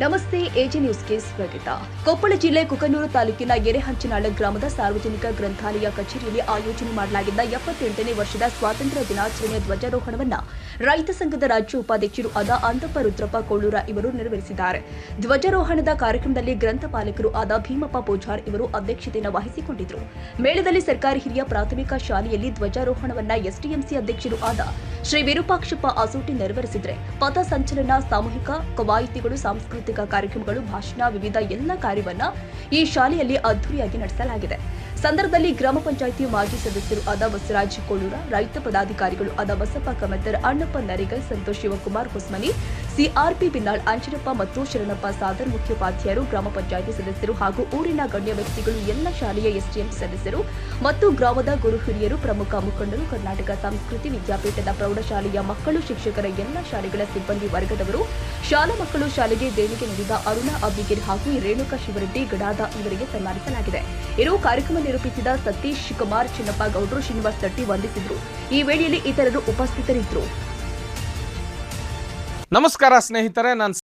ನಮಸ್ತೆ ಎಜೆ ನ್ಯೂಸ್ಗೆ ಸ್ವಾಗತ. ಕೊಪ್ಪಳ ಜಿಲ್ಲೆ ಕುಕನೂರು ತಾಲೂಕಿನ ಎರೆಹಂಚನಾಳ ಗ್ರಾಮದ ಸಾರ್ವಜನಿಕ ಗ್ರಂಥಾಲಯ ಕಚೇರಿಯಲ್ಲಿ ಆಯೋಜನೆ ಮಾಡಲಾಗಿದ್ದ 78ನೇ ವರ್ಷದ ಸ್ವಾತಂತ್ರ್ಯ ದಿನಾಚರಣೆಯ ಧ್ವಜಾರೋಹಣವನ್ನು ರೈತ ಸಂಘದ ರಾಜ್ಯ ಉಪಾಧ್ಯಕ್ಷರು ಆದ ಅಂತಪ್ಪ ರುದ್ರಪ್ಪ ಕೊಳ್ಳೂರ ಇವರು ನೆರವೇರಿಸಿದ್ದಾರೆ. ಧ್ವಜಾರೋಹಣದ ಕಾರ್ಯಕ್ರಮದಲ್ಲಿ ಗ್ರಂಥಪಾಲಕರು ಆದ ಭೀಮಪ್ಪ ಪೂಜಾರ್ ಇವರು ಅಧ್ಯಕ್ಷತೆಯನ್ನು ವಹಿಸಿಕೊಂಡಿದ್ದರು. ಮೇಳದಲ್ಲಿ ಸರ್ಕಾರಿ ಹಿರಿಯ ಪ್ರಾಥಮಿಕ ಶಾಲೆಯಲ್ಲಿ ಧ್ವಜಾರೋಹಣವನ್ನು ಎಸ್ಡಿಎಂಸಿ ಅಧ್ಯಕ್ಷರು ಆದ ಶ್ರೀ ವಿರೂಪಾಕ್ಷಪ್ಪ ಆಸೋಟಿ ನೆರವೇರಿಸಿದರೆ ಪಥ ಸಂಚಲನ, ಸಾಮೂಹಿಕ ಕವಾಯತಿಗಳು, ಸಾಂಸ್ಕೃತಿಕ ಕಾರ್ಯಕ್ರಮಗಳು, ಭಾಷಣ, ವಿವಿಧ ಎಲ್ಲ ಕಾರ್ಯವನ್ನ ಈ ಶಾಲೆಯಲ್ಲಿ ಅದ್ದೂರಿಯಾಗಿ ನಡೆಸಲಾಗಿದೆ. ಸಂದರ್ಭದಲ್ಲಿ ಗ್ರಾಮ ಪಂಚಾಯಿತಿ ಮಾಜಿ ಸದಸ್ಯರು ಆದ ಬಸವರಾಜ್ ಕೊಳ್ಳೂರ, ರೈತ ಪದಾಧಿಕಾರಿಗಳು ಆದ ಬಸಪ್ಪ ಕಮತರ್, ಅಣ್ಣಪ್ಪ ನರಿಗಲ್, ಸಂತೋಷ್ ಶಿವಕುಮಾರ್ ಹೊಸ್ಮನಿ, ಸಿಆರ್ಪಿ ಬಿನ್ನಾಳ್, ಅಂಜನಪ್ಪ ಮತ್ತು ಶರಣಪ್ಪ ಸಾದರ್, ಮುಖ್ಯೋಪಾಧ್ಯಾಯರು, ಗ್ರಾಮ ಪಂಚಾಯಿತಿ ಸದಸ್ಯರು ಹಾಗೂ ಊರಿನ ಗಣ್ಯ ವ್ಯಕ್ತಿಗಳು, ಎಲ್ಲ ಶಾಲೆಯ ಎಸ್ಡಿಎಂಸಿ ಸದಸ್ಯರು ಮತ್ತು ಗ್ರಾಮದ ಗುರು ಹಿರಿಯರು, ಪ್ರಮುಖ ಮುಖಂಡರು, ಕರ್ನಾಟಕ ಸಂಸ್ಕೃತಿ ವಿದ್ಯಾಪೀಠದ ಪ್ರೌಢಶಾಲೆಯ ಮಕ್ಕಳು, ಶಿಕ್ಷಕರ ಎಲ್ಲ ಶಾಲೆಗಳ ಸಿಬ್ಬಂದಿ ವರ್ಗದವರು, ಶಾಲಾ ಮಕ್ಕಳು, ಶಾಲೆಗೆ ದೇಣಿಗೆ ನೀಡಿದ ಅರುಣಾ ಅಬ್ಬಿಗಿರ್ ಹಾಗೂ ರೇಣುಕಾ ಶಿವರೆಡ್ಡಿ ಗಡಾದ ಇವರಿಗೆ ಸನ್ಮಾನಿಸಲಾಗಿದೆ. ಇನ್ನು ಕಾರ್ಯಕ್ರಮ ನಿರೂಪಿಸಿದ ಸತೀಶ್ ಕುಮಾರ್, ಚಿನ್ನಪ್ಪ ಗೌಡ್ರು, ಶ್ರೀನಿವಾಸ್ ತಟ್ಟಿ ವಂದಿಸಿದರು. ಈ ವೇಳೆಯಲ್ಲಿ ಇತರರು ಉಪಸ್ಥಿತರಿದ್ದರು. ನಮಸ್ಕಾರ ಸ್ನೇಹಿತರೆ, ನಾನು